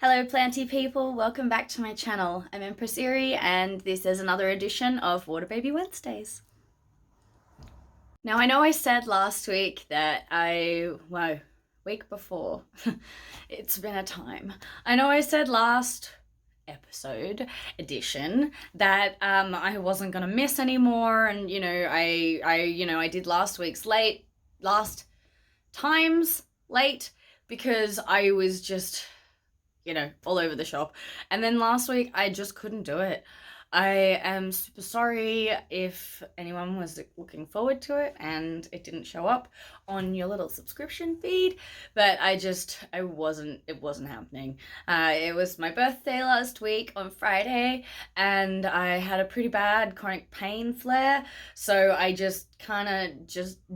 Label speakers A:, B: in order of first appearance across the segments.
A: Hello Planty people, welcome back to my channel. I'm Empress and this is another edition of Water Baby Wednesdays. Now I know I said last week that week before, it's been a time. I know I said last episode edition that I wasn't gonna miss anymore, and I did last times late because I was just all over the shop. And then last week, I just couldn't do it. I am super sorry if anyone was looking forward to it and it didn't show up on your little subscription feed, but it wasn't happening. It was my birthday last week on Friday and I had a pretty bad chronic pain flare, so I just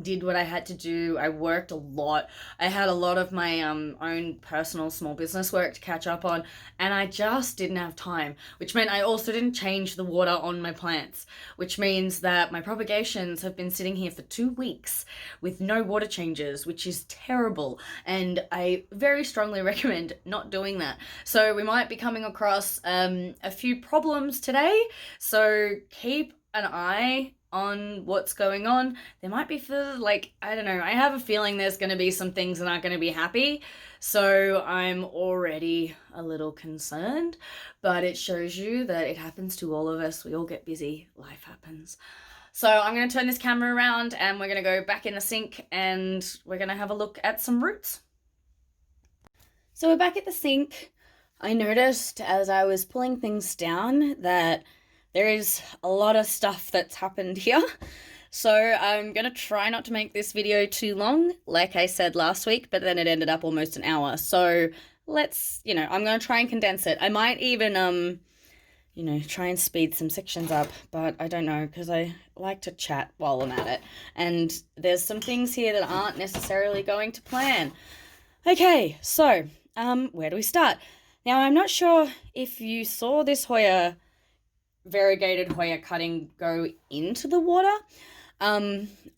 A: did what I had to do. I worked a lot. I had a lot of my own personal small business work to catch up on, and I just didn't have time, which meant I also didn't change the water on my plants, which means that my propagations have been sitting here for 2 weeks with no water changes, which is terrible, and I very strongly recommend not doing that. So we might be coming across a few problems today, so keep an eye on what's going on. There might be I don't know, I have a feeling there's going to be some things that aren't going to be happy, so I'm already a little concerned, but it shows you that it happens to all of us. We all get busy, life happens. So I'm going to turn this camera around and we're going to go back in the sink and we're going to have a look at some roots. So we're back at the sink. I noticed as I was pulling things down that there is a lot of stuff that's happened here. So I'm going to try not to make this video too long, like I said last week, but then it ended up almost an hour. So I'm going to try and condense it. I might even, try and speed some sections up, but I don't know, because I like to chat while I'm at it. And there's some things here that aren't necessarily going to plan. Okay, so where do we start? Now, I'm not sure if you saw this variegated Hoya cutting go into the water.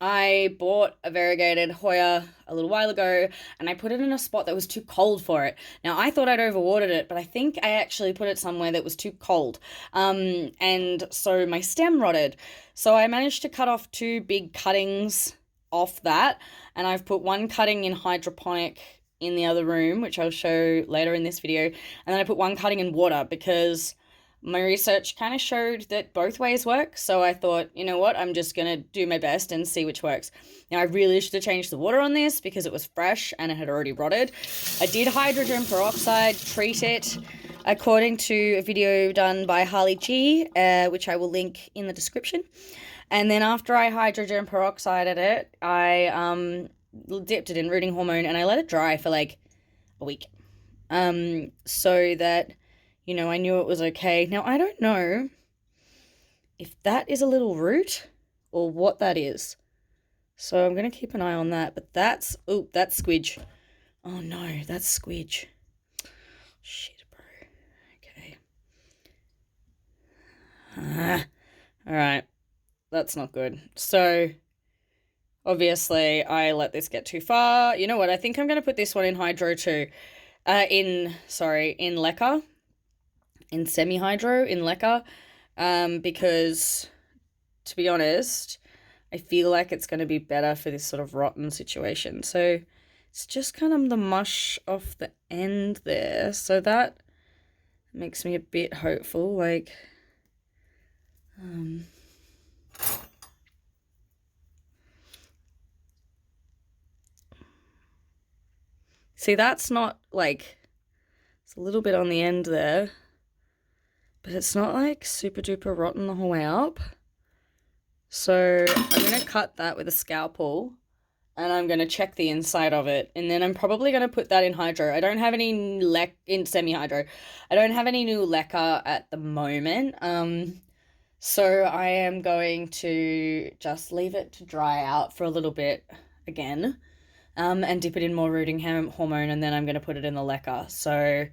A: I bought a variegated Hoya a little while ago and I put it in a spot that was too cold for it. Now I thought I'd overwatered it, but I think I actually put it somewhere that was too cold. And so my stem rotted. So I managed to cut off 2 big cuttings off that, and I've put 1 cutting in hydroponic in the other room, which I'll show later in this video. And then I put 1 cutting in water because my research kind of showed that both ways work. So I thought, you know what, I'm just going to do my best and see which works. Now, I really should have changed the water on this because it was fresh and it had already rotted. I did hydrogen peroxide treat it according to a video done by Harli G, which I will link in the description. And then after I hydrogen peroxided it, I dipped it in rooting hormone and I let it dry for like a week. So that I knew it was okay. Now, I don't know if that is a little root or what that is. So I'm going to keep an eye on that. But that's squidge. Oh, no, that's squidge. Shit, bro. Okay. All right. That's not good. So obviously I let this get too far. You know what? I think I'm going to put this one in hydro too. In leca. In semi-hydro, in leca, because, to be honest, I feel like it's going to be better for this sort of rotten situation. So it's just kind of the mush off the end there. So that makes me a bit hopeful, see, that's not, it's a little bit on the end there. But it's not super duper rotten the whole way up. So I'm going to cut that with a scalpel and I'm going to check the inside of it. And then I'm probably going to put that in hydro. I don't have any in semi-hydro. I don't have any new leca at the moment. So I am going to just leave it to dry out for a little bit again. And dip it in more rooting hormone, and then I'm going to put it in the leca. So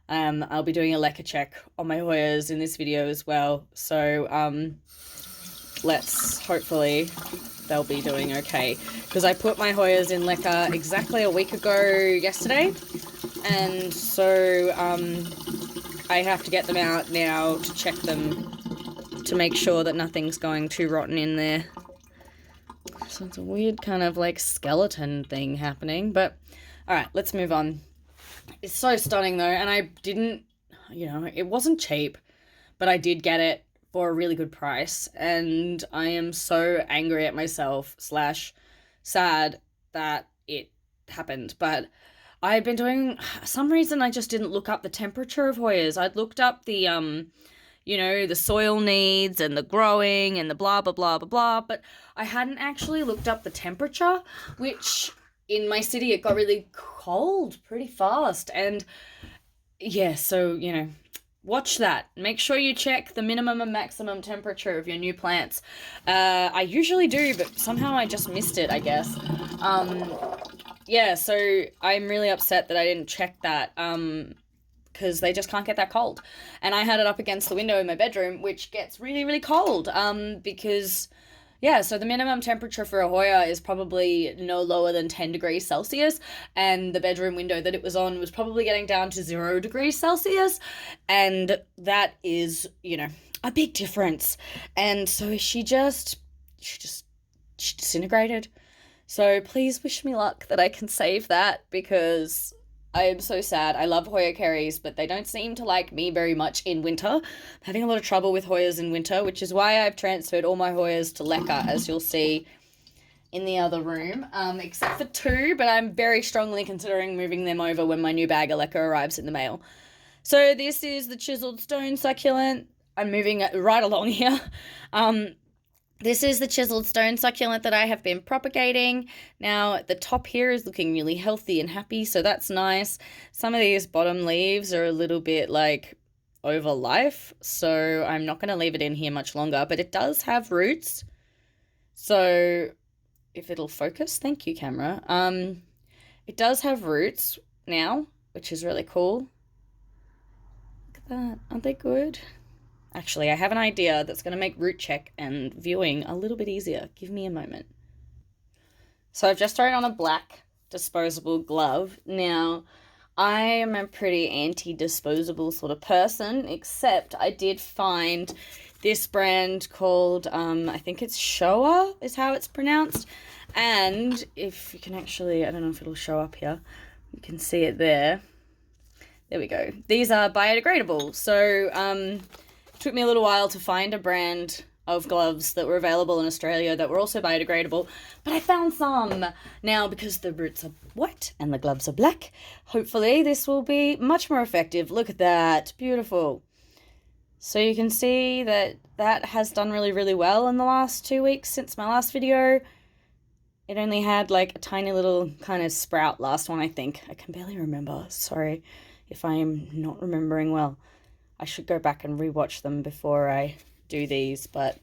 A: I'll be doing a leca check on my Hoyas in this video as well. So hopefully they'll be doing okay. Because I put my Hoyas in leca exactly a week ago yesterday. and so I have to get them out now to check them to make sure that nothing's going too rotten in there. So it's a weird kind of like skeleton thing happening, but all right, let's move on. It's so stunning though, and I didn't, you know, it wasn't cheap, but I did get it for a really good price, and I am so angry at myself / sad that it happened. But I've been doing, some reason I just didn't look up the temperature of Hoyas. I'd looked up the you know, the soil needs and the growing and the blah blah blah blah blah, but I hadn't actually looked up the temperature, which in my city it got really cold pretty fast. And yeah, so, you know, watch that. Make sure you check the minimum and maximum temperature of your new plants. I usually do, but somehow I just missed it, I guess. Yeah, so I'm really upset that I didn't check that, because they just can't get that cold. And I had it up against the window in my bedroom, which gets really, really cold, because, yeah, so the minimum temperature for a Hoya is probably no lower than 10 degrees Celsius, and the bedroom window that it was on was probably getting down to 0 degrees Celsius, and that is, you know, a big difference. And so she disintegrated. So please wish me luck that I can save that, because I am so sad. I love Hoya Kerries, but they don't seem to like me very much in winter. I'm having a lot of trouble with Hoyas in winter, which is why I've transferred all my Hoyas to Leca, as you'll see in the other room, except for 2, but I'm very strongly considering moving them over when my new bag of Leca arrives in the mail. So this is the chiseled stone succulent. I'm moving it right along here. This is the chiseled stone succulent that I have been propagating. Now, the top here is looking really healthy and happy, so that's nice. Some of these bottom leaves are a little bit like over life, so I'm not going to leave it in here much longer, but it does have roots. So if it'll focus, thank you, camera. It does have roots now, which is really cool. Look at that. Aren't they good? Actually, I have an idea that's going to make root check and viewing a little bit easier. Give me a moment. So I've just thrown on a black disposable glove. Now, I am a pretty anti-disposable sort of person, except I did find this brand called, I think it's Showa is how it's pronounced. And if you can actually, I don't know if it'll show up here. You can see it there. There we go. These are biodegradable. So, took me a little while to find a brand of gloves that were available in Australia that were also biodegradable, but I found some. Now, because the roots are white and the gloves are black, hopefully this will be much more effective. Look at that. Beautiful. So you can see that that has done really, really well in the last 2 weeks since my last video. It only had like a tiny little kind of sprout last one, I think. I can barely remember. Sorry if I am not remembering well. I should go back and rewatch them before I do these, but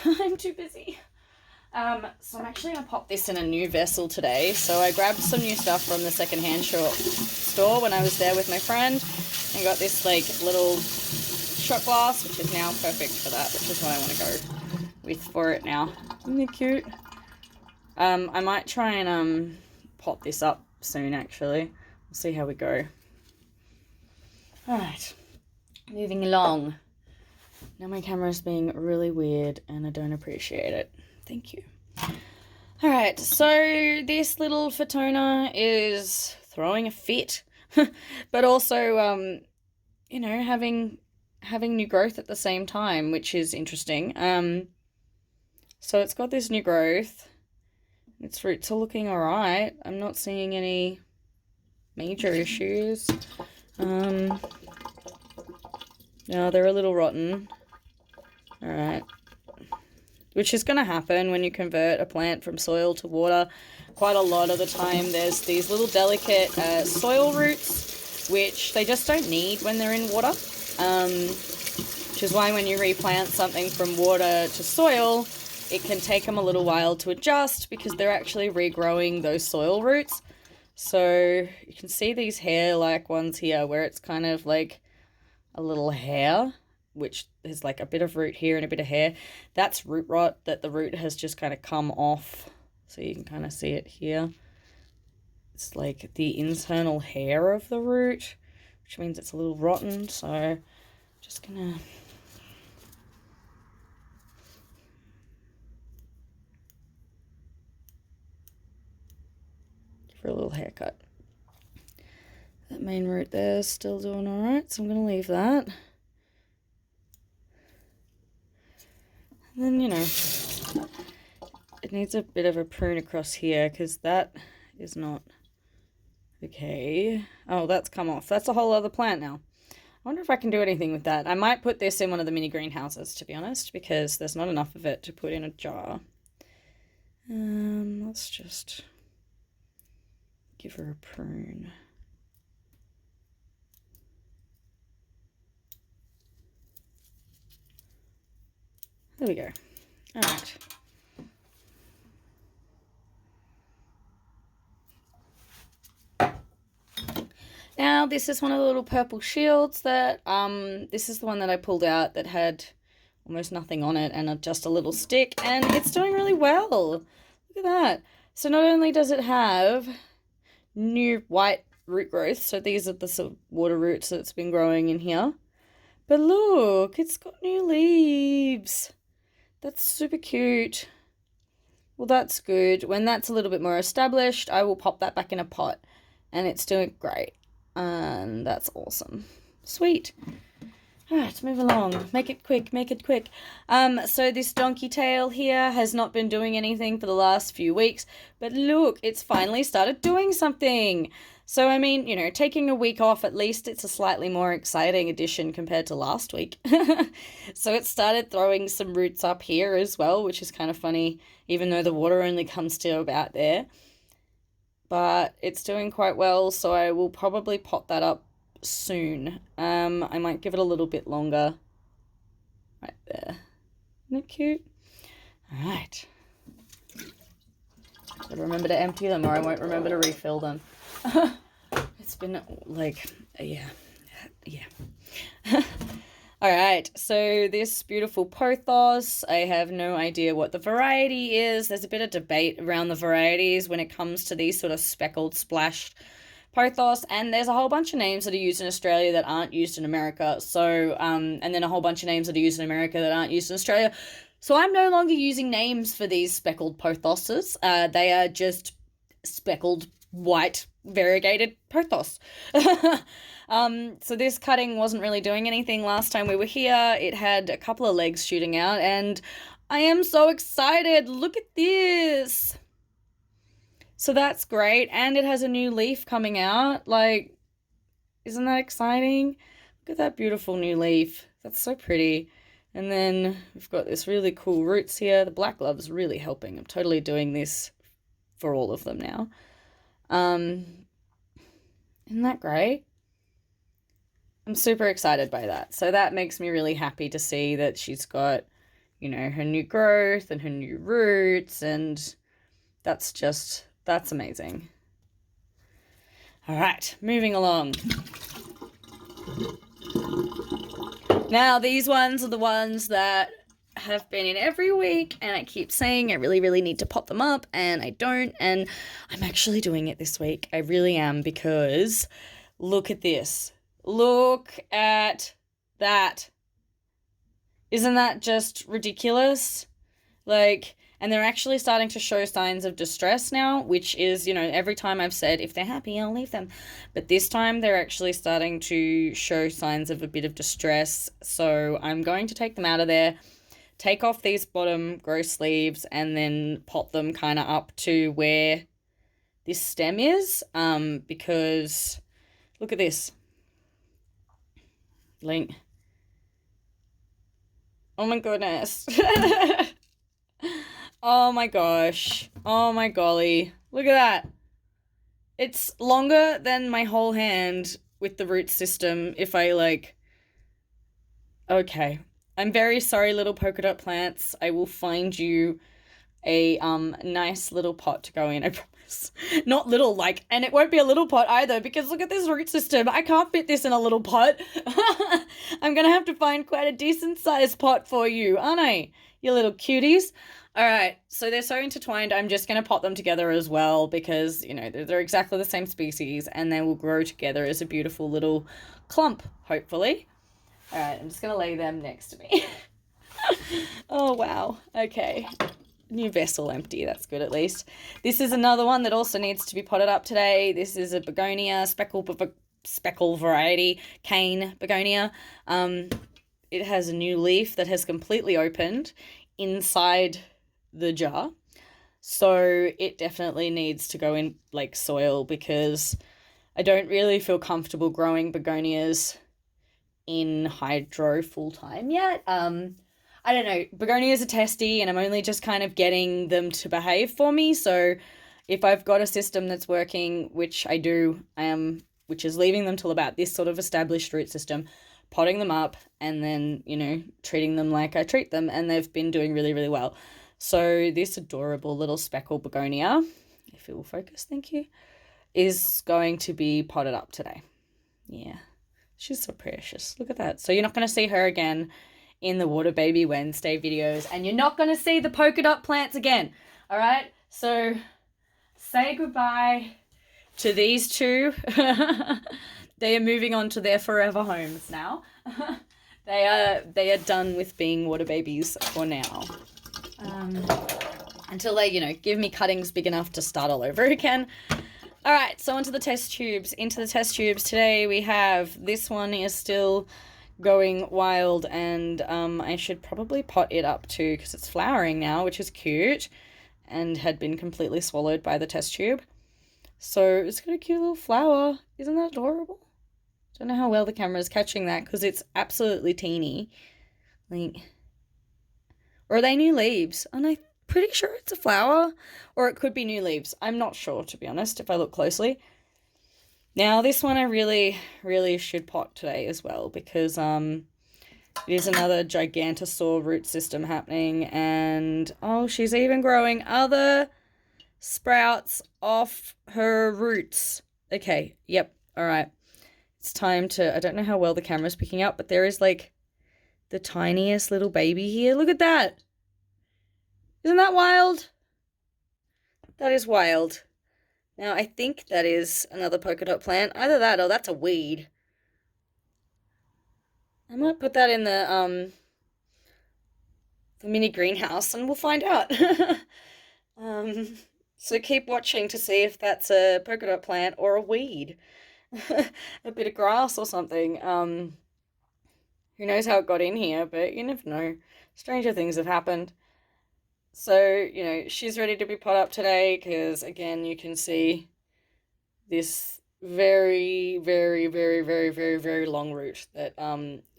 A: I'm too busy. So I'm actually going to pop this in a new vessel today. So I grabbed some new stuff from the secondhand store when I was there with my friend, and got this like little shot glass, which is now perfect for that, which is what I want to go with for it now. Isn't it cute? I might try and pot this up soon, actually. We'll see how we go. Alright. Moving along. Now my camera's being really weird and I don't appreciate it. Thank you. Alright, so this little Fatona is throwing a fit. But also, you know, having new growth at the same time, which is interesting. So it's got this new growth. Its roots are looking alright. I'm not seeing any major issues. No, they're a little rotten. Alright. Which is going to happen when you convert a plant from soil to water. Quite a lot of the time there's these little delicate soil roots, which they just don't need when they're in water. Which is why when you replant something from water to soil, it can take them a little while to adjust because they're actually regrowing those soil roots. So you can see these hair-like ones here where it's kind of like a little hair, which there's like a bit of root here and a bit of hair. That's root rot, that the root has just kind of come off. So you can kind of see it here.
B: it's like the internal hair of the root, which means it's a little rotten. So just gonna give her a little haircut. That main root there is still doing all right, so I'm gonna leave that. And then, you know, it needs a bit of a prune across here because that is not okay. Oh, that's come off. That's a whole other plant now. I wonder if I can do anything with that. I might put this in one of the mini greenhouses, to be honest, because there's not enough of it to put in a jar. Let's just give her a prune. There we go. All right. Now, this is one of the little purple shields that, this is the one that I pulled out that had almost nothing on it and just a little stick, and it's doing really well. Look at that. So not only does it have new white root growth, so these are the sort of water roots that's been growing in here, but look, it's got new leaves. That's super cute. Well, that's good. When that's a little bit more established, I will pop that back in a pot, and it's doing great. And that's awesome. Sweet. All right, move along. Make it quick, make it quick. So this donkey tail here has not been doing anything for the last few weeks, but look, it's finally started doing something. So, I mean, you know, taking a week off, at least it's a slightly more exciting addition compared to last week. So it started throwing some roots up here as well, which is kind of funny, even though the water only comes to about there. But it's doing quite well, so I will probably pot that up soon. I might give it a little bit longer. Right there. Isn't it cute? All right. Gotta remember to empty them or I won't remember to refill them. It's been like, yeah. All right, so this beautiful pothos, I have no idea what the variety is. There's a bit of debate around the varieties when it comes to these sort of speckled, splashed pothos, and there's a whole bunch of names that are used in Australia that aren't used in America. So, and then a whole bunch of names that are used in America that aren't used in Australia. So I'm no longer using names for these speckled pothoses. They are just speckled, white, variegated pothos. So this cutting wasn't really doing anything last time we were here. It had a couple of legs shooting out, and I am so excited. Look at this. So that's great, and it has a new leaf coming out. Like, isn't that exciting? Look at that beautiful new leaf. That's so pretty. And then we've got this really cool roots here. The black love's really helping. I'm totally doing this for all of them now. Isn't that great? I'm super excited by that. So that makes me really happy to see that she's got, you know, her new growth and her new roots, and that's amazing. All right, moving along. Now, these ones are the ones that have been in every week, and I keep saying I really, really need to pot them up, and I don't, and I'm actually doing it this week. I really am, because look at this. Look at that. Isn't that just ridiculous? Like, and they're actually starting to show signs of distress now, which is, you know, every time I've said, if they're happy, I'll leave them. But this time they're actually starting to show signs of a bit of distress. So I'm going to take them out of there, take off these bottom gross leaves, and then pot them kind of up to where this stem is, because look at this. Link. Oh my goodness. Oh my gosh. Oh my golly. Look at that. It's longer than my whole hand with the root system if I like... Okay. I'm very sorry, little polka dot plants. I will find you a nice little pot to go in, I promise. Not little, like, and it won't be a little pot either, because look at this root system. I can't fit this in a little pot. I'm gonna have to find quite a decent sized pot for you, aren't I? You little cuties. All right, so they're so intertwined, I'm just going to pot them together as well because, you know, they're exactly the same species and they will grow together as a beautiful little clump, hopefully. All right, I'm just going to lay them next to me. Oh, wow. Okay. New vessel empty. That's good at least. This is another one that also needs to be potted up today. This is a begonia, speckle variety, cane begonia. It has a new leaf that has completely opened inside the jar. So it definitely needs to go in like soil because I don't really feel comfortable growing begonias in hydro full time yet. I don't know. Begonias are testy and I'm only just kind of getting them to behave for me. So if I've got a system that's working, which I do, which is leaving them till about this sort of established root system, potting them up and then, you know, treating them like I treat them, and they've been doing really, really well. So this adorable little speckle begonia, if it will focus, thank you, is going to be potted up today. Yeah, she's so precious. Look at that. So you're not going to see her again in the Water Baby Wednesday videos, and you're not going to see the polka dot plants again. All right, so say goodbye to these two. They are moving on to their forever homes now. They are done with being water babies for now. Until they, you know, give me cuttings big enough to start all over again. All right, so onto the test tubes. Into the test tubes today we have, this one is still going wild, and I should probably pot it up too because it's flowering now, which is cute, and had been completely swallowed by the test tube. So it's got a cute little flower. Isn't that adorable? Don't know how well the camera is catching that because it's absolutely teeny. Like, or are they new leaves? And I'm pretty sure it's a flower, or it could be new leaves. I'm not sure, to be honest, if I look closely. Now, this one I really, really should pot today as well because it is another gigantosaur root system happening, and oh, she's even growing other sprouts off her roots. Okay, yep, all right. It's time to, I don't know how well the camera's picking up, but there is like the tiniest little baby here. Look at that. Isn't that wild? That is wild. Now, I think that is another polka dot plant. Either that or that's a weed. I might put that in the mini greenhouse and we'll find out. So keep watching to see if that's a polka dot plant or a weed. A bit of grass or something. Who knows how it got in here, but you never know. Stranger things have happened. So, you know, she's ready to be pot up today because, again, you can see this very, very, very, very, very, very long root that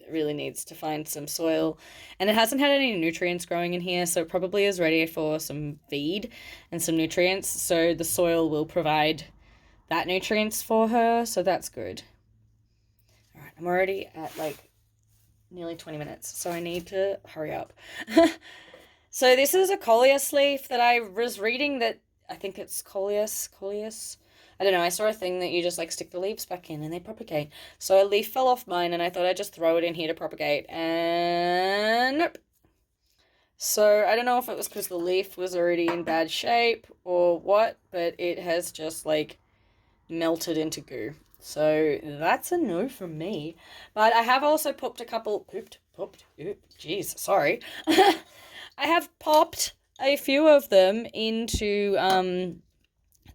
B: really needs to find some soil. And it hasn't had any nutrients growing in here, so it probably is ready for some feed and some nutrients. So the soil will provide that nutrients for her, so that's good. All right, I'm already at like nearly 20 minutes, so I need to hurry up. So this is a coleus leaf that I was reading that, I think it's coleus. I don't know, I saw a thing that you just like stick the leaves back in and they propagate. So a leaf fell off mine and I thought I'd just throw it in here to propagate, and nope. So I don't know if it was because the leaf was already in bad shape or what, but it has just like melted into goo. So that's a no from me. But I have also popped a couple, jeez, sorry. I have popped a few of them into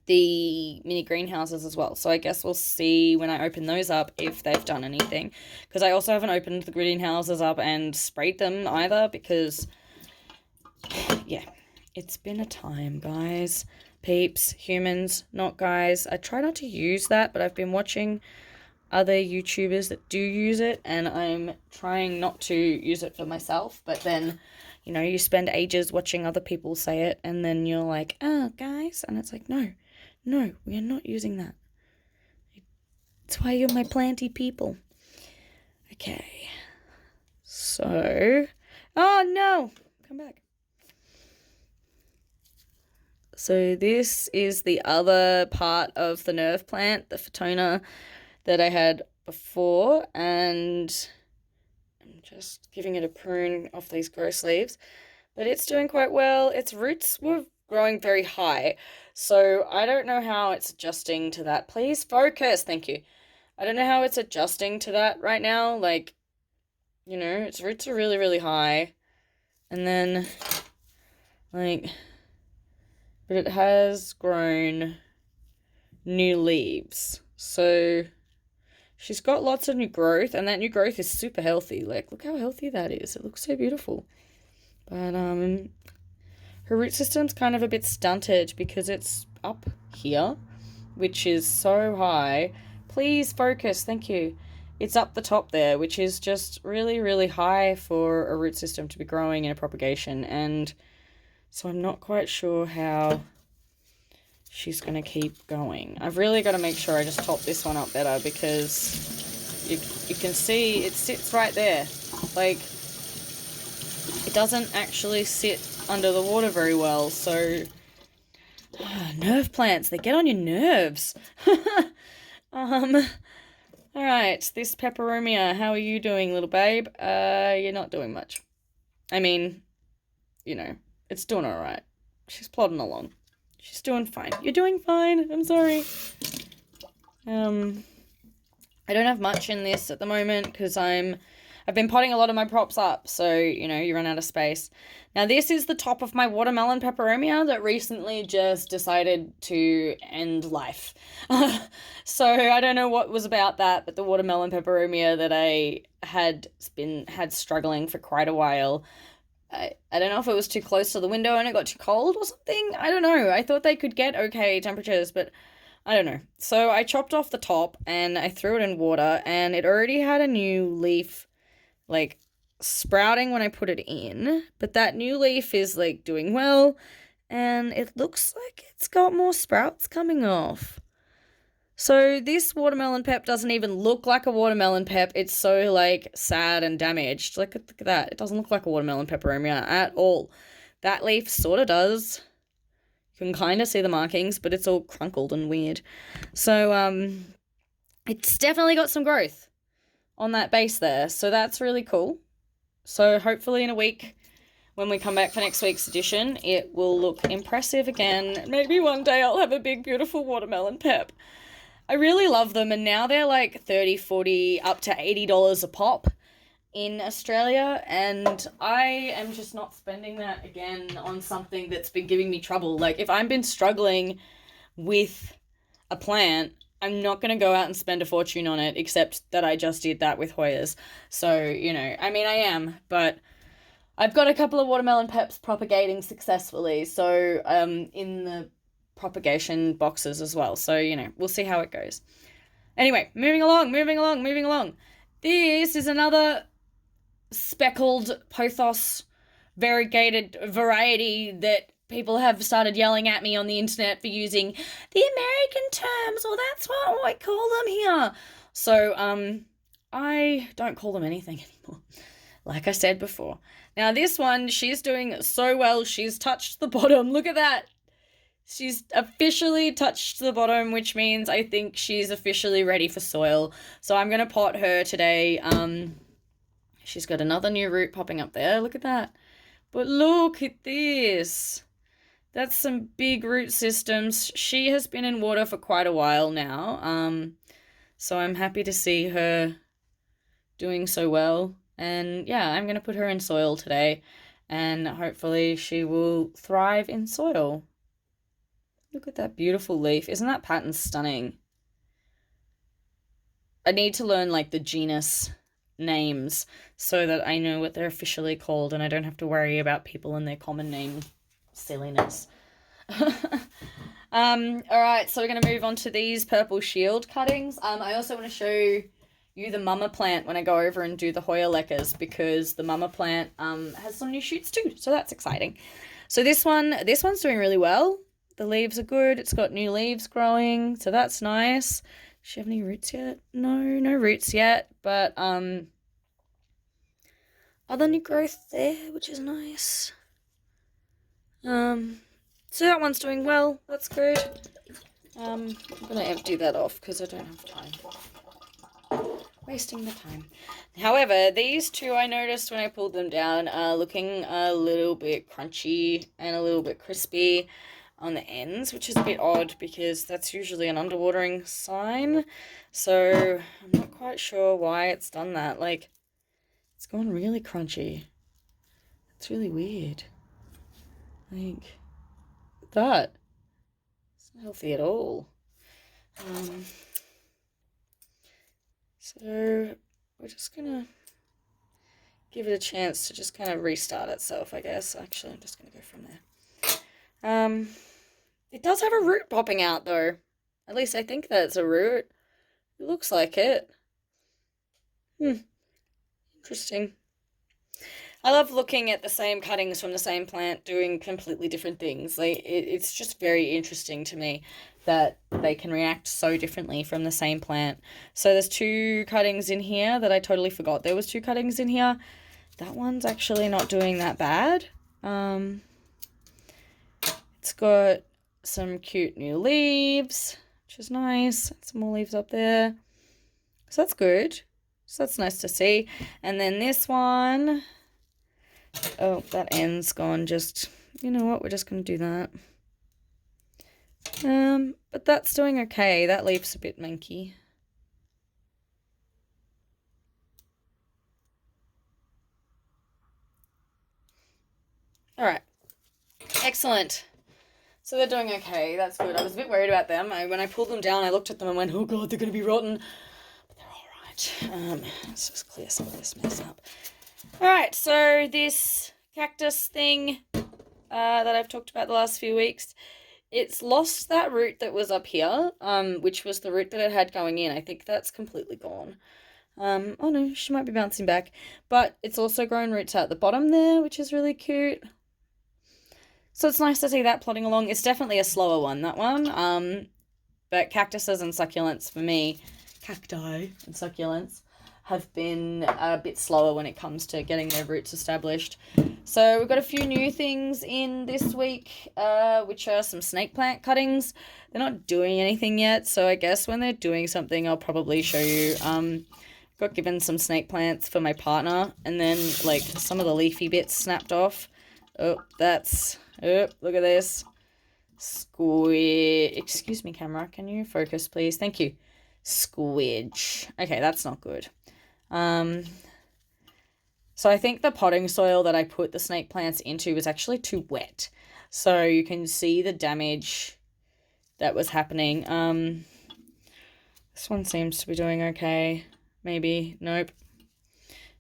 B: the mini greenhouses as well. So I guess we'll see when I open those up if they've done anything. Because I also haven't opened the greenhouses up and sprayed them either because, yeah, it's been a time, guys. Peeps, humans, not guys. I try not to use that, but I've been watching other YouTubers that do use it, and I'm trying not to use it for myself, but then, you know, you spend ages watching other people say it, and then you're like, oh, guys, and it's like, no, we are not using that. That's why you're my planty people. Okay, so, oh, no, come back. So this is the other part of the nerve plant, the Phytona that I had before, and I'm just giving it a prune off these gross leaves. but it's doing quite well. Its roots were growing very high, so I don't know how it's adjusting to that. Please focus, thank you. I don't know how it's adjusting to that right now. Like, you know, its roots are really, really high, and then, like, but it has grown new leaves, so she's got lots of new growth, and that new growth is super healthy. Like, look how healthy that is. It looks so beautiful. But her root system's kind of a bit stunted because it's up here, which is so high. Please focus, thank you. It's up the top there, which is just really, really high for a root system to be growing in a propagation, and so I'm not quite sure how she's going to keep going. I've really got to make sure I just top this one up better, because you can see it sits right there. Like, it doesn't actually sit under the water very well, so nerve plants, they get on your nerves. Alright, this peperomia, how are you doing, little babe? You're not doing much. I mean, you know, it's doing alright. She's plodding along. She's doing fine. You're doing fine. I'm sorry. I don't have much in this at the moment because I've been potting a lot of my props up, so, you know, you run out of space. Now, this is the top of my watermelon peperomia that recently just decided to end life. So I don't know what was about that, but the watermelon peperomia that I had struggling for quite a while, I don't know if it was too close to the window and it got too cold or something. I don't know. I thought they could get okay temperatures, but I don't know. So I chopped off the top and I threw it in water, and it already had a new leaf, like, sprouting when I put it in. But that new leaf is, like, doing well, and it looks like it's got more sprouts coming off. So this watermelon pep doesn't even look like a watermelon pep. It's so, like, sad and damaged. Look at that. It doesn't look like a watermelon peperomia at all. That leaf sort of does. You can kind of see the markings, but it's all crunkled and weird. So, it's definitely got some growth on that base there. So that's really cool. So hopefully in a week, when we come back for next week's edition, it will look impressive again. Maybe one day I'll have a big, beautiful watermelon pep. I really love them, and now they're like $30, $40, up to $80 a pop in Australia, and I am just not spending that again on something that's been giving me trouble. Like, if I've been struggling with a plant, I'm not going to go out and spend a fortune on it, except that I just did that with Hoyas. So, you know, I mean, I am, but I've got a couple of watermelon peps propagating successfully, so in the propagation boxes as well. So, you know, we'll see how it goes. Anyway, moving along. This is another speckled pothos variegated variety that people have started yelling at me on the internet for using the American terms, or that's what I call them here. So, I don't call them anything anymore, like I said before. Now, this one, she's doing so well. She's touched the bottom. Look at that. She's officially touched the bottom, which means I think she's officially ready for soil. So I'm going to pot her today. She's got another new root popping up there. Look at that. But look at this. That's some big root systems. She has been in water for quite a while now. So I'm happy to see her doing so well. And yeah, I'm going to put her in soil today, and hopefully she will thrive in soil. Look at that beautiful leaf. Isn't that pattern stunning? I need to learn, like, the genus names so that I know what they're officially called and I don't have to worry about people and their common name silliness. Alright, so we're going to move on to these purple shield cuttings. I also want to show you the mama plant when I go over and do the Hoya leckers, because the mama plant has some new shoots too, so that's exciting. So this one's doing really well. The leaves are good. It's got new leaves growing, so that's nice. Does she have any roots yet? No roots yet, but other new growth there, which is nice. So that one's doing well. That's good. I'm gonna empty that off because I don't have time. wasting the time. However, these two I noticed when I pulled them down are looking a little bit crunchy and a little bit crispy on the ends, which is a bit odd because that's usually an underwatering sign. So I'm not quite sure why it's done that. Like, it's gone really crunchy. It's really weird. Like, that. It's not healthy at all. So we're just gonna give it a chance to just kind of restart itself, I guess. Actually, I'm just gonna go from there. It does have a root popping out though. At least I think that's a root. It looks like it. Interesting. I love looking at the same cuttings from the same plant doing completely different things. Like it's just very interesting to me that they can react so differently from the same plant. So there's two cuttings in here that I totally forgot there was two cuttings in here. That one's actually not doing that bad. It's got some cute new leaves, which is nice. Some more leaves up there. So that's good. So that's nice to see. And then this one, oh, that end's gone. Just, you know what, we're just going to do that. But that's doing okay. That leaf's a bit manky. All right. Excellent. So they're doing okay. That's good. I was a bit worried about them. When I pulled them down, I looked at them and went, oh God, they're going to be rotten. But they're all right. Let's just clear some of this mess up. All right. So this cactus thing that I've talked about the last few weeks, it's lost that root that was up here, which was the root that it had going in. I think that's completely gone. Oh no, she might be bouncing back. But it's also grown roots out the bottom there, which is really cute. So it's nice to see that plodding along. It's definitely a slower one, that one. But cactuses and succulents for me, cacti and succulents, have been a bit slower when it comes to getting their roots established. So we've got a few new things in this week, which are some snake plant cuttings. They're not doing anything yet, so I guess when they're doing something, I'll probably show you. Got given some snake plants for my partner, and then like some of the leafy bits snapped off. Oh, look at this. Squid. Excuse me, camera. Can you focus, please? Thank you. Squidge. Okay, that's not good. So I think the potting soil that I put the snake plants into was actually too wet. So you can see the damage that was happening. This one seems to be doing okay. Maybe. Nope.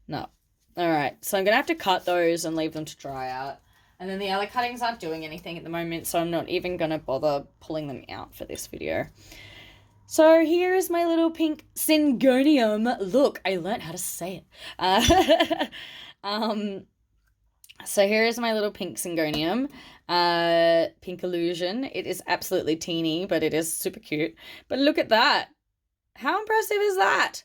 B: No. All right. So I'm going to have to cut those and leave them to dry out. And then the other cuttings aren't doing anything at the moment, so I'm not even going to bother pulling them out for this video. So here is my little pink syngonium. Look, I learned how to say it. So here is my little pink syngonium. Pink illusion. It is absolutely teeny, but it is super cute. But look at that. How impressive is that?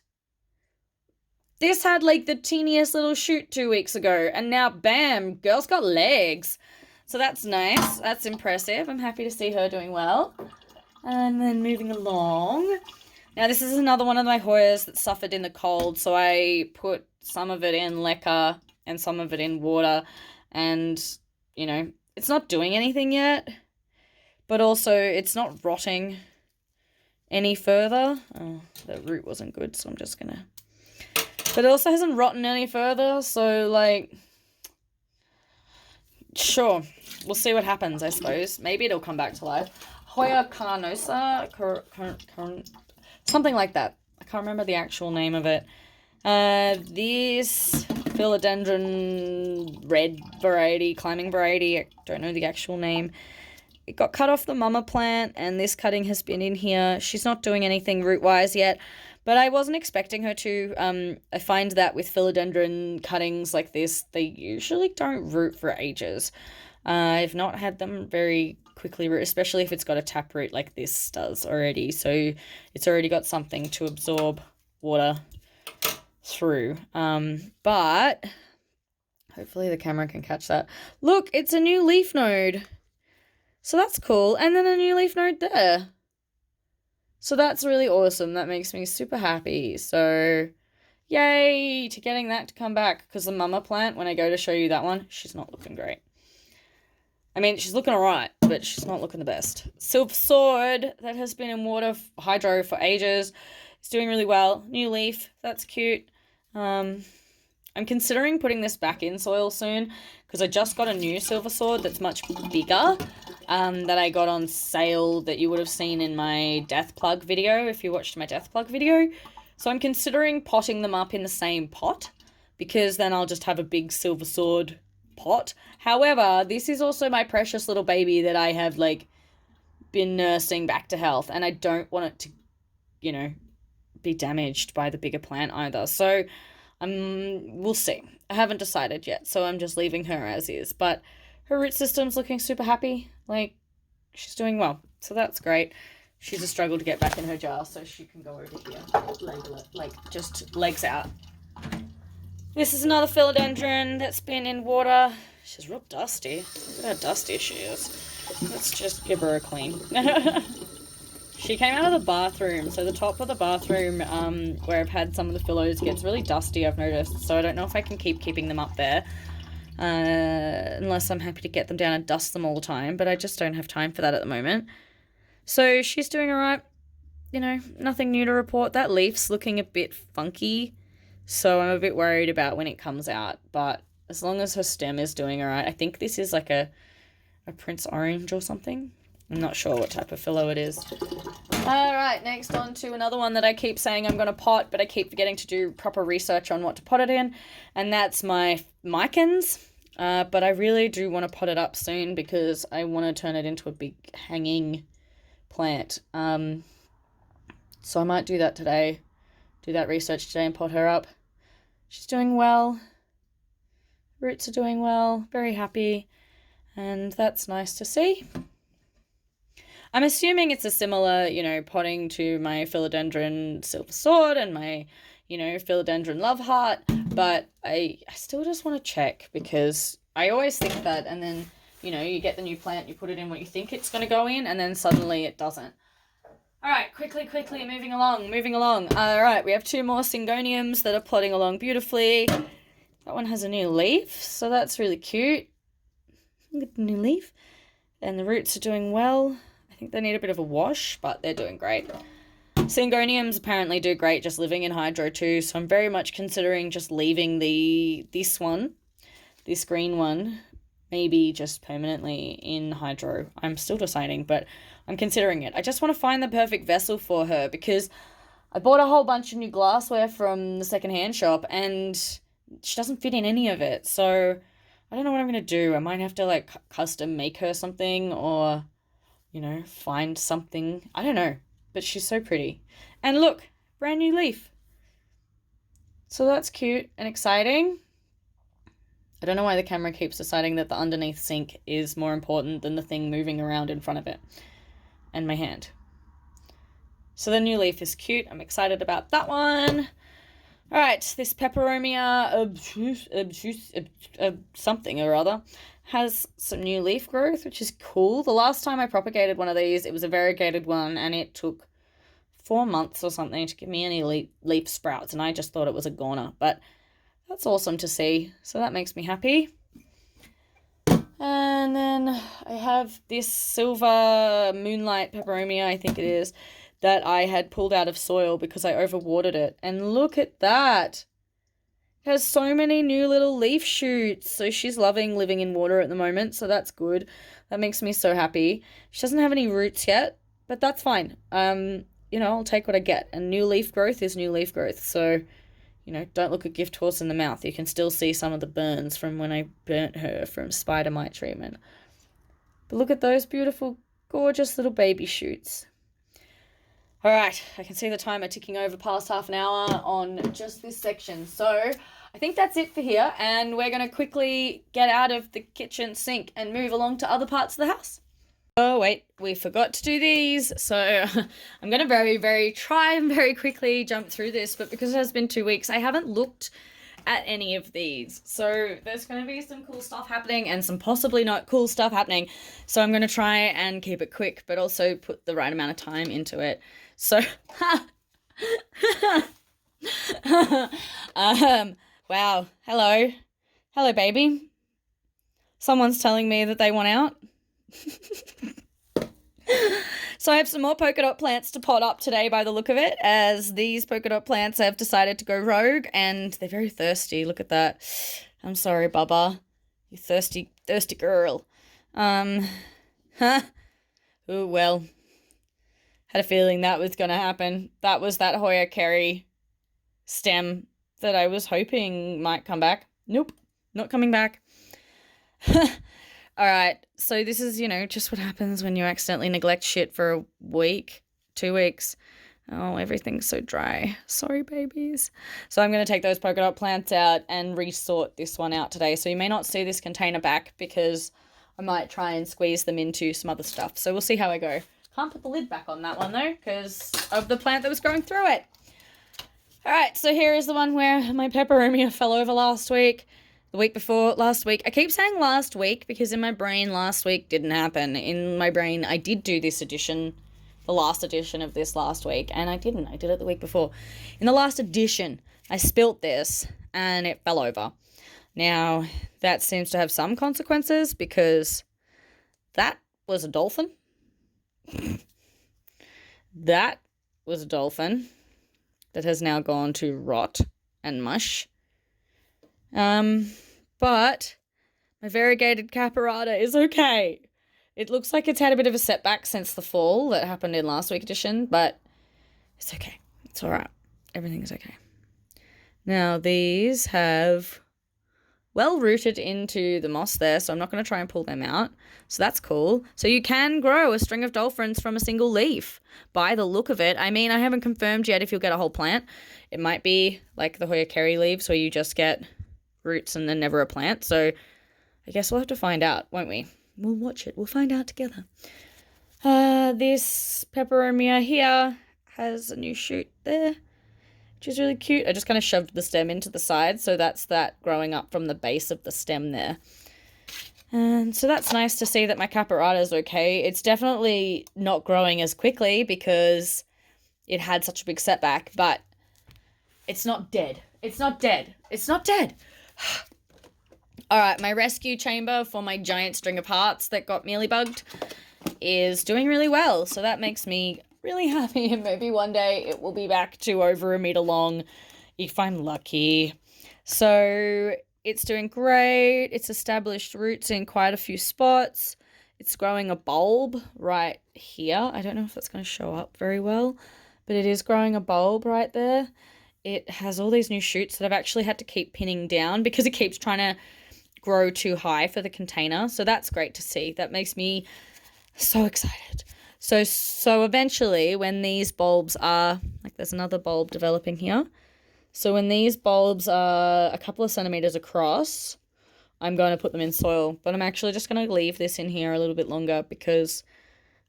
B: This had like the teeniest little shoot 2 weeks ago, and now bam, girl's got legs. So that's nice. That's impressive. I'm happy to see her doing well. And then moving along. Now this is another one of my Hoyas that suffered in the cold, so I put some of it in leca and some of it in water, and you know, it's not doing anything yet, but also it's not rotting any further. Oh, the root wasn't good, so I'm just gonna... But it also hasn't rotten any further, so, like, sure, we'll see what happens, I suppose. Maybe it'll come back to life. Hoya carnosa, something like that. I can't remember the actual name of it. This philodendron red variety, climbing variety, I don't know the actual name. It got cut off the mama plant, and this cutting has been in here. She's not doing anything root-wise yet, but I wasn't expecting her to. I find that with philodendron cuttings like this, they usually don't root for ages. I've not had them very quickly root, especially if it's got a taproot like this does already. So it's already got something to absorb water through. But hopefully the camera can catch that. Look, it's a new leaf node. So that's cool. And then a new leaf node there. So that's really awesome. That makes me super happy. So Yay to getting that to come back, because the mama plant, when I go to show you that one, she's not looking great. I mean, she's looking alright, but she's not looking the best. Silver Sword, that has been in water hydro for ages. It's doing really well. New leaf, that's cute. I'm considering putting this back in soil soon, because I just got a new Silver Sword that's much bigger, that I got on sale, that you would have seen in my Death Plug video, if you watched my Death Plug video. So I'm considering potting them up in the same pot, because then I'll just have a big Silver Sword pot. However, this is also my precious little baby that I have, like, been nursing back to health, and I don't want it to, you know, be damaged by the bigger plant either. So we'll see. I haven't decided yet, so I'm just leaving her as is. But her root system's looking super happy. Like, she's doing well, so that's great. She's a struggle to get back in her jar, so she can go over here, like, just legs out. This is another philodendron that's been in water. She's real dusty. Look at how dusty she is. Let's just give her a clean. She came out of the bathroom, so the top of the bathroom, where I've had some of the phillos, gets really dusty, I've noticed, so I don't know if I can keep keeping them up there, unless I'm happy to get them down and dust them all the time, but I just don't have time for that at the moment. So she's doing alright, you know, nothing new to report. That leaf's looking a bit funky, so I'm a bit worried about when it comes out, but as long as her stem is doing alright. I think this is like a Prince Orange or something. I'm not sure what type of philo it is. Alright, next on to another one that I keep saying I'm going to pot, but I keep forgetting to do proper research on what to pot it in, and that's my Mycans. But I really do want to pot it up soon, because I want to turn it into a big hanging plant. So I might do that today, do that research today and pot her up. She's doing well. Roots are doing well, very happy, and that's nice to see. I'm assuming it's a similar, you know, potting to my philodendron Silver Sword and my, you know, philodendron Love Heart, but I still just want to check, because I always think that, and then, you know, you get the new plant, you put it in what you think it's going to go in, and then suddenly it doesn't. Alright, quickly, moving along. Alright, we have two more Syngoniums that are plodding along beautifully. That one has a new leaf, so that's really cute. Look at the new leaf. And the roots are doing well. I think they need a bit of a wash, but they're doing great. Syngoniums apparently do great just living in hydro too, so I'm very much considering just leaving this green one, maybe just permanently in hydro. I'm still deciding, but I'm considering it. I just want to find the perfect vessel for her, because I bought a whole bunch of new glassware from the secondhand shop, and she doesn't fit in any of it, so I don't know what I'm going to do. I might have to, like, custom make her something, or, you know, find something. I don't know, but she's so pretty. And look, brand new leaf. So that's cute and exciting. I don't know why the camera keeps deciding that the underneath sink is more important than the thing moving around in front of it and my hand. So the new leaf is cute. I'm excited about that one. All right, this Peperomia something or other has some new leaf growth, which is cool. The last time I propagated one of these, it was a variegated one, and it took 4 months or something to give me any leaf sprouts, and I just thought it was a goner, but that's awesome to see, so that makes me happy. And then I have this silver moonlight Peperomia, I think it is, that I had pulled out of soil because I overwatered it. And look at that. It has so many new little leaf shoots. So she's loving living in water at the moment, so that's good. That makes me so happy. She doesn't have any roots yet, but that's fine. You know, I'll take what I get. And new leaf growth is new leaf growth. So, you know, don't look a gift horse in the mouth. You can still see some of the burns from when I burnt her from spider mite treatment. But look at those beautiful, gorgeous little baby shoots. All right, I can see the timer ticking over past half an hour on just this section. So I think that's it for here, and we're going to quickly get out of the kitchen sink and move along to other parts of the house. Oh, wait, we forgot to do these. So I'm going to try and very quickly jump through this, but because it has been 2 weeks, I haven't looked at any of these. So there's going to be some cool stuff happening and some possibly not cool stuff happening. So I'm going to try and keep it quick, but also put the right amount of time into it. So Wow. Hello. Hello, baby. Someone's telling me that they want out. So I have some more polka dot plants to pot up today by the look of it, as these polka dot plants have decided to go rogue and they're very thirsty. Look at that. I'm sorry, Bubba. You thirsty, thirsty girl. Huh? Oh, well. Had a feeling that was gonna happen. That was that Hoya Kerry stem that I was hoping might come back. Nope, not coming back. Alright, so this is, just what happens when you accidentally neglect shit for a week, 2 weeks. Oh, everything's so dry. Sorry, babies. So I'm going to take those polka dot plants out and resort this one out today. So you may not see this container back because I might try and squeeze them into some other stuff. So we'll see how I go. Can't put the lid back on that one though because of the plant that was growing through it. Alright, so here is the one where my peperomia fell over last week. The week before, last week. I keep saying last week because in my brain last week didn't happen. In my brain I did do this edition, the last edition of this last week, and I didn't. I did it the week before. In the last edition, I spilt this and it fell over. Now, that seems to have some consequences because that was a dolphin. That was a dolphin that has now gone to rot and mush. But my variegated caparata is okay. It looks like it's had a bit of a setback since the fall that happened in last week's edition, but it's okay. It's all right. Everything's okay. Now, these have well rooted into the moss there, so I'm not going to try and pull them out. So that's cool. So you can grow a string of dolphins from a single leaf by the look of it. I mean, I haven't confirmed yet if you'll get a whole plant. It might be like the Hoya Kerry leaves where you just get roots and then never a plant. So I guess we'll have to find out, won't we? We'll watch it. We'll find out together. This peperomia here has a new shoot there, which is really cute. I just kind of shoved the stem into the side, so that's that growing up from the base of the stem there. And so that's nice to see that my caparata is okay. It's definitely not growing as quickly because it had such a big setback, but it's not dead. It's not dead. It's not dead. Alright, my rescue chamber for my giant string of hearts that got mealybugged is doing really well, so that makes me really happy, and maybe one day it will be back to over 1 meter long if I'm lucky. So it's doing great. It's established roots in quite a few spots. It's growing a bulb right here. I don't know if that's going to show up very well, but it is growing a bulb right there. It has all these new shoots that I've actually had to keep pinning down because it keeps trying to grow too high for the container. So that's great to see. That makes me so excited. So eventually when these bulbs are, like there's another bulb developing here. So when these bulbs are a couple of centimeters across, I'm going to put them in soil. But I'm actually just going to leave this in here a little bit longer because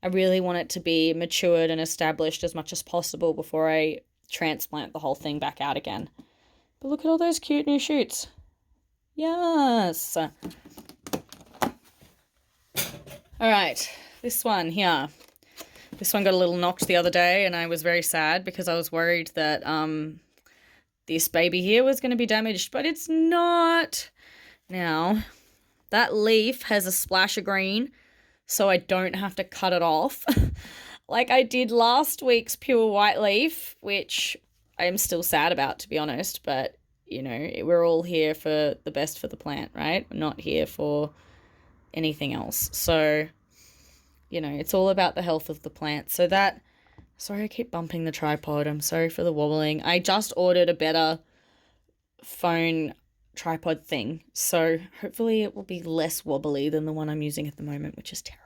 B: I really want it to be matured and established as much as possible before I transplant the whole thing back out again. But look at all those cute new shoots. Yes. All right, this one here. This one got a little knocked the other day and I was very sad because I was worried that this baby here was going to be damaged, but it's not. Now, that leaf has a splash of green, so I don't have to cut it off like I did last week's pure white leaf, which I am still sad about, to be honest, but, we're all here for the best for the plant, right? We're not here for anything else. So, it's all about the health of the plant. So that, sorry I keep bumping the tripod. I'm sorry for the wobbling. I just ordered a better phone tripod thing, so hopefully it will be less wobbly than the one I'm using at the moment, which is terrible.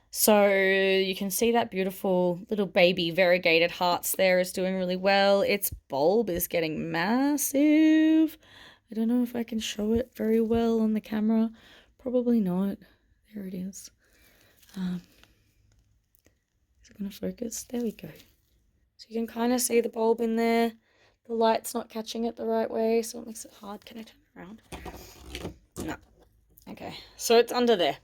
B: So you can see that beautiful little baby variegated hearts there is doing really well. Its bulb is getting massive. I don't know if I can show it very well on the camera. Probably not. There it is. Is it going to focus? There we go. So you can kind of see the bulb in there. The light's not catching it the right way, so it makes it hard. Can I turn it around? No. Okay, so it's under there.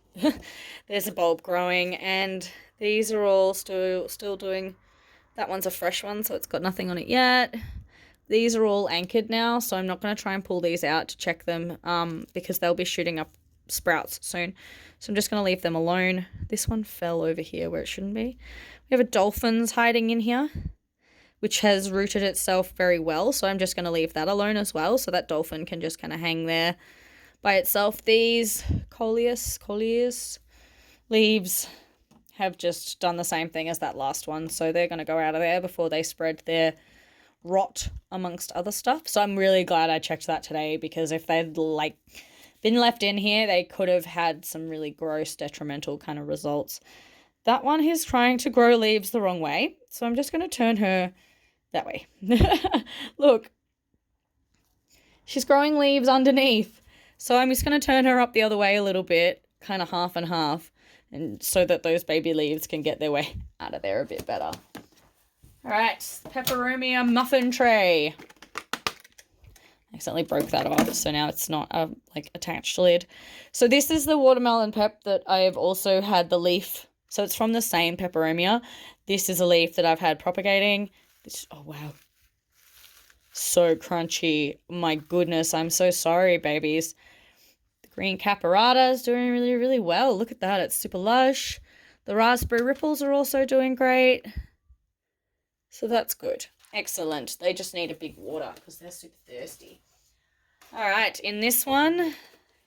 B: There's a bulb growing, and these are all still doing. That one's a fresh one, so it's got nothing on it yet. These are all anchored now, so I'm not going to try and pull these out to check them because they'll be shooting up sprouts soon. So I'm just going to leave them alone. This one fell over here where it shouldn't be. We have a dolphin's hiding in here, which has rooted itself very well. So I'm just going to leave that alone as well, so that dolphin can just kind of hang there by itself. These coleus leaves have just done the same thing as that last one. So they're going to go out of there before they spread their rot amongst other stuff. So I'm really glad I checked that today, because if they'd like been left in here, they could have had some really gross, detrimental kind of results. That one is trying to grow leaves the wrong way. So I'm just going to turn her that way. Look, she's growing leaves underneath. So I'm just going to turn her up the other way a little bit, kind of half and half, and so that those baby leaves can get their way out of there a bit better. All right, peperomia muffin tray. I accidentally broke that off, so now it's not a like attached lid. So this is the watermelon pep that I've also had the leaf. So it's from the same peperomia. This is a leaf that I've had propagating. This, oh wow, so crunchy. My goodness, I'm so sorry, babies. The green caparata is doing really, really well. Look at that, it's super lush. The raspberry ripples are also doing great. So that's good. Excellent. They just need a big water because they're super thirsty. All right, in this one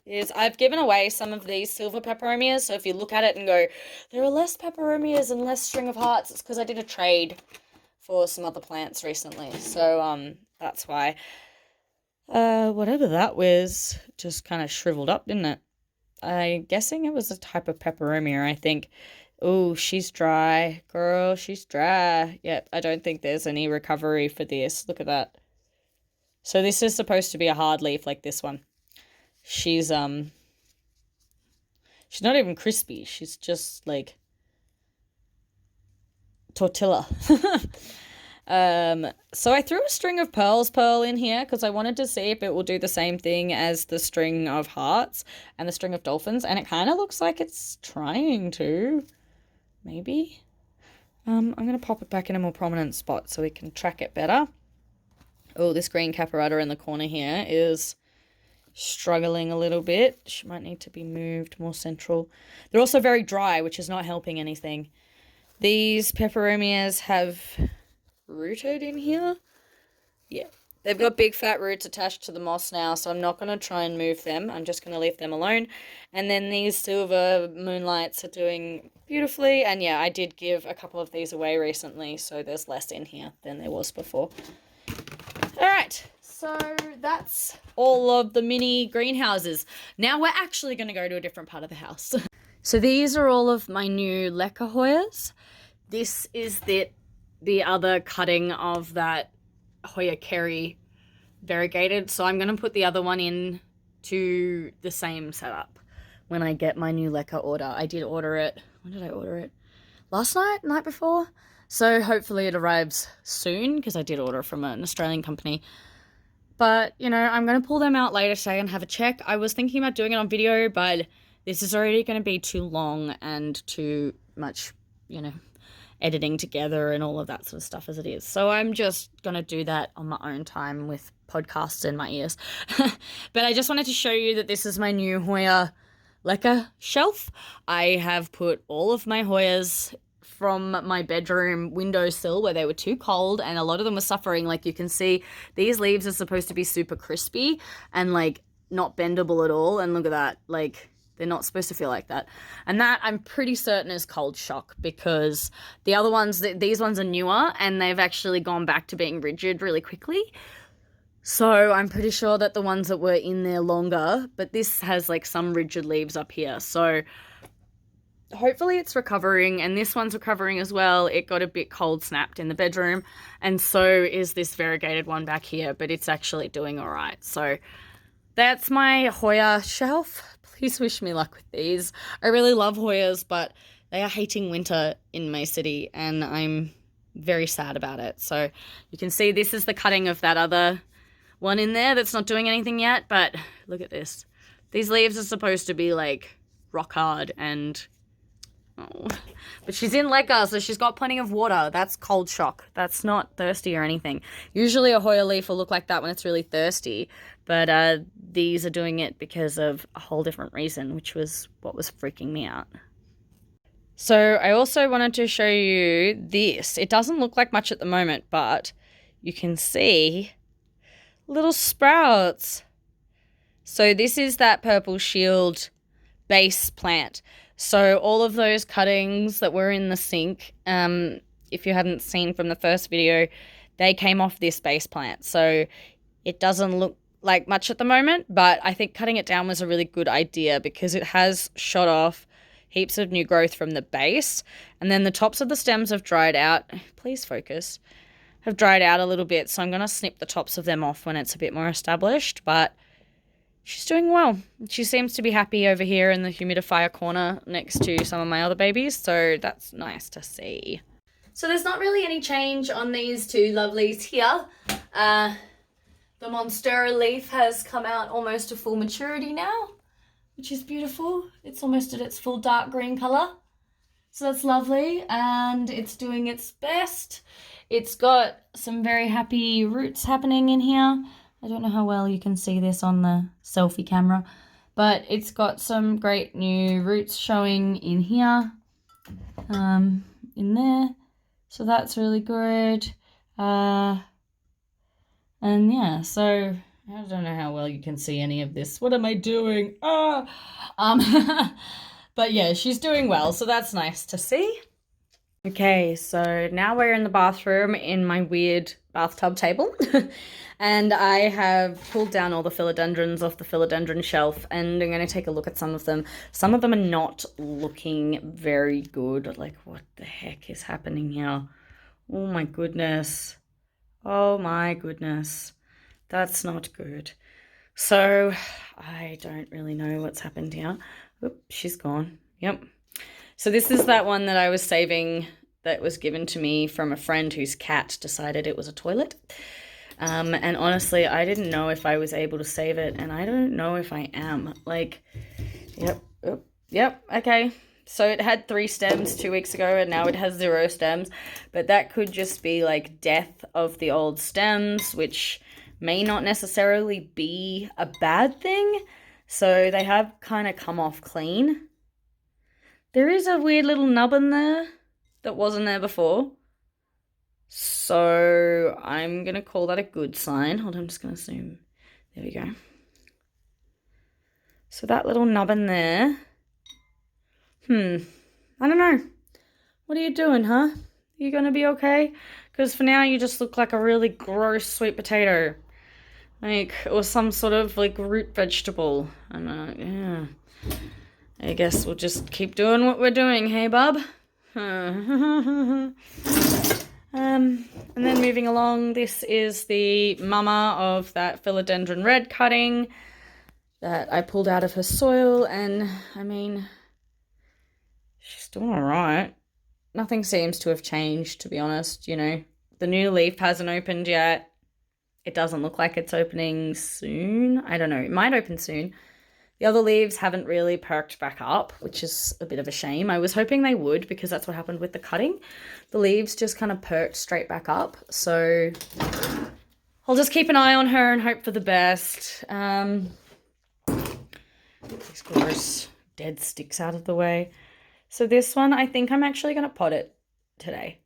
B: is I've given away some of these silver peperomias. So if you look at it and go, there are less peperomias and less string of hearts, it's because I did a trade for some other plants recently. So that's why. Whatever that was just kind of shriveled up, didn't it? I'm guessing it was a type of peperomia, I think. Oh, she's dry. Girl, she's dry. Yep, I don't think there's any recovery for this. Look at that. So this is supposed to be a hard leaf like this one. She's not even crispy. She's just like tortilla. So I threw a string of pearl in here because I wanted to see if it will do the same thing as the string of hearts and the string of dolphins, and it kind of looks like it's trying to. Maybe. I'm going to pop it back in a more prominent spot so we can track it better. Oh, this green caparata in the corner here is struggling a little bit. She might need to be moved more central. They're also very dry, which is not helping anything. These peperomias have rooted in here. Yeah. They've got big fat roots attached to the moss now, so I'm not going to try and move them. I'm just going to leave them alone. And then these silver moonlights are doing beautifully. And yeah, I did give a couple of these away recently, so there's less in here than there was before. All right, so that's all of the mini greenhouses. Now we're actually going to go to a different part of the house. So these are all of my new leca Hoyas. This is the other cutting of that Hoya Kerry variegated, so I'm going to put the other one in to the same setup when I get my new leca order. I did order it, when did I order it? Last night before? So hopefully it arrives soon, because I did order from an Australian company. But, you know, I'm going to pull them out later today and have a check. I was thinking about doing it on video, but this is already going to be too long and too much, you know, editing together and all of that sort of stuff as it is. So I'm just going to do that on my own time with podcasts in my ears. But I just wanted to show you that this is my new Hoya leca shelf. I have put all of my Hoyas from my bedroom windowsill where they were too cold, and a lot of them were suffering. Like you can see, these leaves are supposed to be super crispy and like not bendable at all. And look at that, like they're not supposed to feel like that. And that I'm pretty certain is cold shock, because the other ones, these ones are newer and they've actually gone back to being rigid really quickly. So I'm pretty sure that the ones that were in there longer, but this has like some rigid leaves up here. So hopefully it's recovering, and this one's recovering as well. It got a bit cold snapped in the bedroom, and so is this variegated one back here, but it's actually doing all right. So that's my Hoya shelf. Please wish me luck with these. I really love Hoyas, but they are hating winter in my city, and I'm very sad about it. So you can see this is the cutting of that other one in there that's not doing anything yet, but look at this. These leaves are supposed to be like rock hard and Oh. But she's in Lekka, so she's got plenty of water. That's cold shock. That's not thirsty or anything. Usually a Hoya leaf will look like that when it's really thirsty, but these are doing it because of a whole different reason, which was what was freaking me out. So I also wanted to show you this. It doesn't look like much at the moment, but you can see little sprouts. So this is that purple shield base plant. So all of those cuttings that were in the sink, if you hadn't seen from the first video, they came off this base plant. So it doesn't look like much at the moment, but I think cutting it down was a really good idea because it has shot off heaps of new growth from the base. And then the tops of the stems have dried out. Please focus. Have dried out a little bit. So I'm going to snip the tops of them off when it's a bit more established. But she's doing well. She seems to be happy over here in the humidifier corner next to some of my other babies. So that's nice to see.
A: So there's not really any change on these two lovelies here. The Monstera leaf has come out almost to full maturity now, which is beautiful. It's almost at its full dark green color. So that's lovely, and it's doing its best. It's got some very happy roots happening in here. I don't know how well you can see this on the selfie camera, but it's got some great new roots showing in here, in there. So that's really good. And yeah, so I don't know how well you can see any of this. What am I doing? But yeah, she's doing well, so that's nice to see.
B: Okay, so now we're in the bathroom in my weird bathtub table. And I have pulled down all the philodendrons off the philodendron shelf, and I'm going to take a look at some of them. Some of them are not looking very good. Like, what the heck is happening here? Oh my goodness. Oh my goodness. That's not good. So I don't really know what's happened here. Oop, she's gone. Yep. So this is that one that I was saving that was given to me from a friend whose cat decided it was a toilet. And honestly, I didn't know if I was able to save it, and I don't know if I am. Like, yep, okay. So it had 3 stems 2 weeks ago, and now it has 0 stems. But that could just be like death of the old stems, which may not necessarily be a bad thing. So they have kind of come off clean. There is a weird little nubbin there that wasn't there before. So I'm going to call that a good sign. Hold on, I'm just going to zoom. There we go. So that little nubbin there. I don't know. What are you doing, huh? Are you going to be okay? Because for now you just look like a really gross sweet potato. Like, or some sort of like root vegetable. I don't know, yeah. I guess we'll just keep doing what we're doing, hey bub? And then moving along, this is the mama of that philodendron red cutting that I pulled out of her soil, and I mean, she's doing all right. Nothing seems to have changed, to be honest, you know. The new leaf hasn't opened yet. It doesn't look like it's opening soon. I don't know, it might open soon. The other leaves haven't really perked back up, which is a bit of a shame. I was hoping they would, because that's what happened with the cutting. The leaves just kind of perked straight back up. So I'll just keep an eye on her and hope for the best. These gross dead sticks out of the way. So this one, I think I'm actually going to pot it today.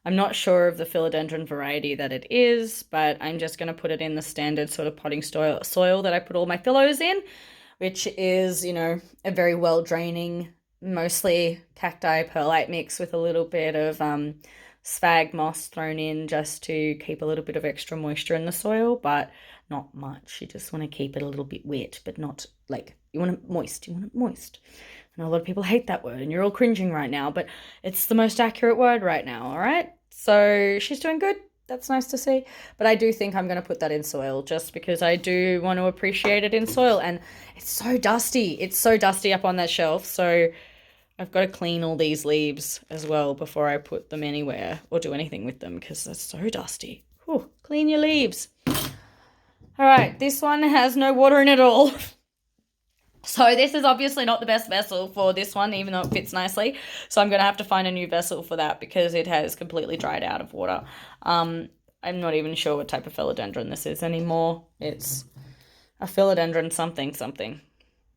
B: I'm not sure of the philodendron variety that it is, but I'm just going to put it in the standard sort of potting soil that I put all my phyllos in, which is, you know, a very well-draining, mostly cacti perlite mix with a little bit of sphagnum moss thrown in just to keep a little bit of extra moisture in the soil, but not much. You just want to keep it a little bit wet, but not like, you want it moist. You want it moist. I know a lot of people hate that word, and you're all cringing right now, but it's the most accurate word right now, all right? So she's doing good. That's nice to see. But I do think I'm going to put that in soil just because I do want to appreciate it in soil. And it's so dusty. It's so dusty up on that shelf. So I've got to clean all these leaves as well before I put them anywhere or do anything with them because it's so dusty. Whew, clean your leaves. All right, this one has no water in it at all. So this is obviously not the best vessel for this one, even though it fits nicely. So I'm going to have to find a new vessel for that because it has completely dried out of water. I'm not even sure what type of philodendron this is anymore. It's a philodendron something something.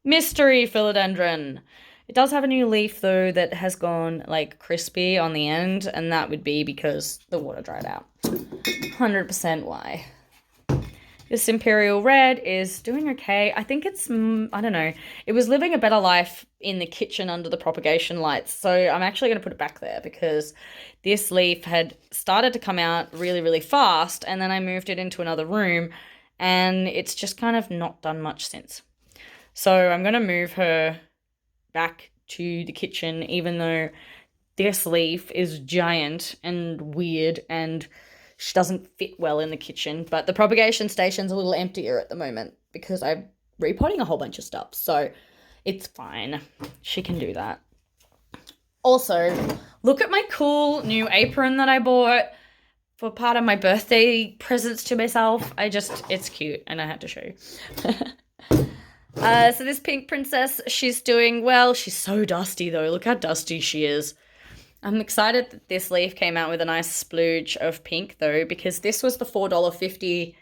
B: Mystery philodendron. It does have a new leaf though that has gone like crispy on the end, and that would be because the water dried out. 100% why. This Imperial Red is doing okay. I think it's, I don't know, it was living a better life in the kitchen under the propagation lights. So I'm actually going to put it back there because this leaf had started to come out really, really fast. And then I moved it into another room and it's just kind of not done much since. So I'm going to move her back to the kitchen, even though this leaf is giant and weird and she doesn't fit well in the kitchen. But the propagation station's a little emptier at the moment because I'm repotting a whole bunch of stuff. So it's fine. She can do that. Also, look at my cool new apron that I bought for part of my birthday presents to myself. It's cute and I had to show you. So this pink princess, she's doing well. She's so dusty though. Look how dusty she is. I'm excited that this leaf came out with a nice splooge of pink though, because this was the $4.50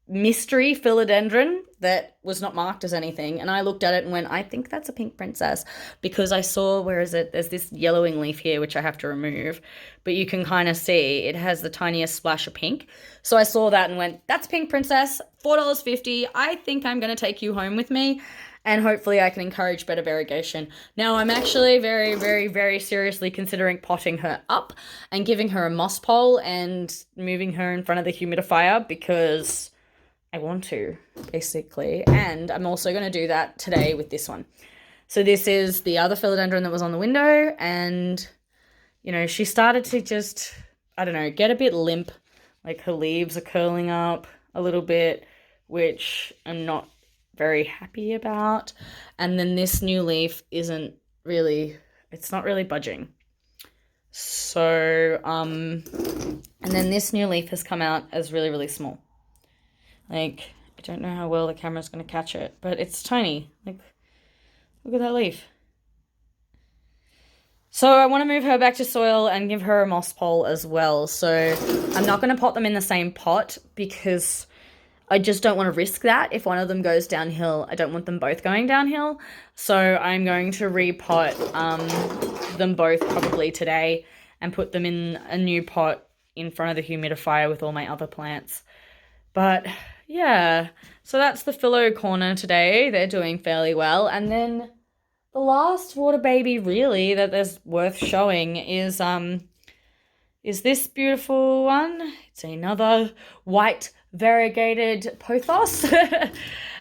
B: mystery philodendron that was not marked as anything. And I looked at it and went, I think that's a pink princess, because I saw, where is it? There's this yellowing leaf here, which I have to remove, but you can kind of see it has the tiniest splash of pink. So I saw that and went, that's pink princess, $4.50. I think I'm going to take you home with me. And hopefully I can encourage better variegation. Now I'm actually very, very, very seriously considering potting her up and giving her a moss pole and moving her in front of the humidifier because I want to, basically. And I'm also going to do that today with this one. So this is the other philodendron that was on the window. And, you know, she started to just, I don't know, get a bit limp. Like her leaves are curling up a little bit, which I'm not very happy about. And then this new leaf isn't really, it's not really budging. So, and then this new leaf has come out as really, really small. Like, I don't know how well the camera's going to catch it, but it's tiny. Like, look at that leaf. So I want to move her back to soil and give her a moss pole as well. So I'm not going to pot them in the same pot because I just don't want to risk that. If one of them goes downhill, I don't want them both going downhill. So I'm going to repot them both probably today and put them in a new pot in front of the humidifier with all my other plants. But yeah, so that's the philo corner today. They're doing fairly well. And then the last water baby really that there's worth showing is this beautiful one. It's another white variegated pothos.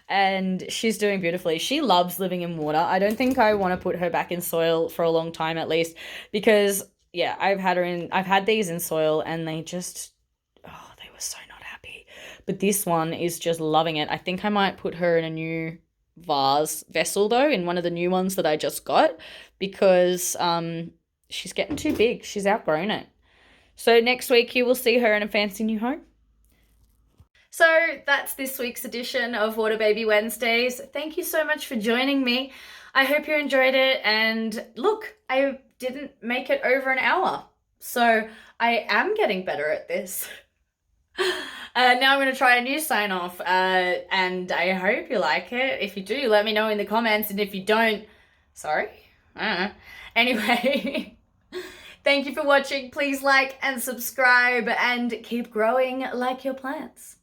B: And she's doing beautifully. She loves living in water. I don't think I want to put her back in soil for a long time at least, because yeah, I've had these in soil and they just, oh, they were so not happy. But this one is just loving it. I think I might put her in a new vase vessel though, in one of the new ones that I just got, because she's getting too big. She's outgrown it. So next week you will see her in a fancy new home. So that's this week's edition of Water Baby Wednesdays. Thank you so much for joining me. I hope you enjoyed it. And look, I didn't make it over an hour. So I am getting better at this. Now I'm going to try a new sign off. And I hope you like it. If you do, let me know in the comments. And if you don't, sorry. Anyway, thank you for watching. Please like and subscribe and keep growing like your plants.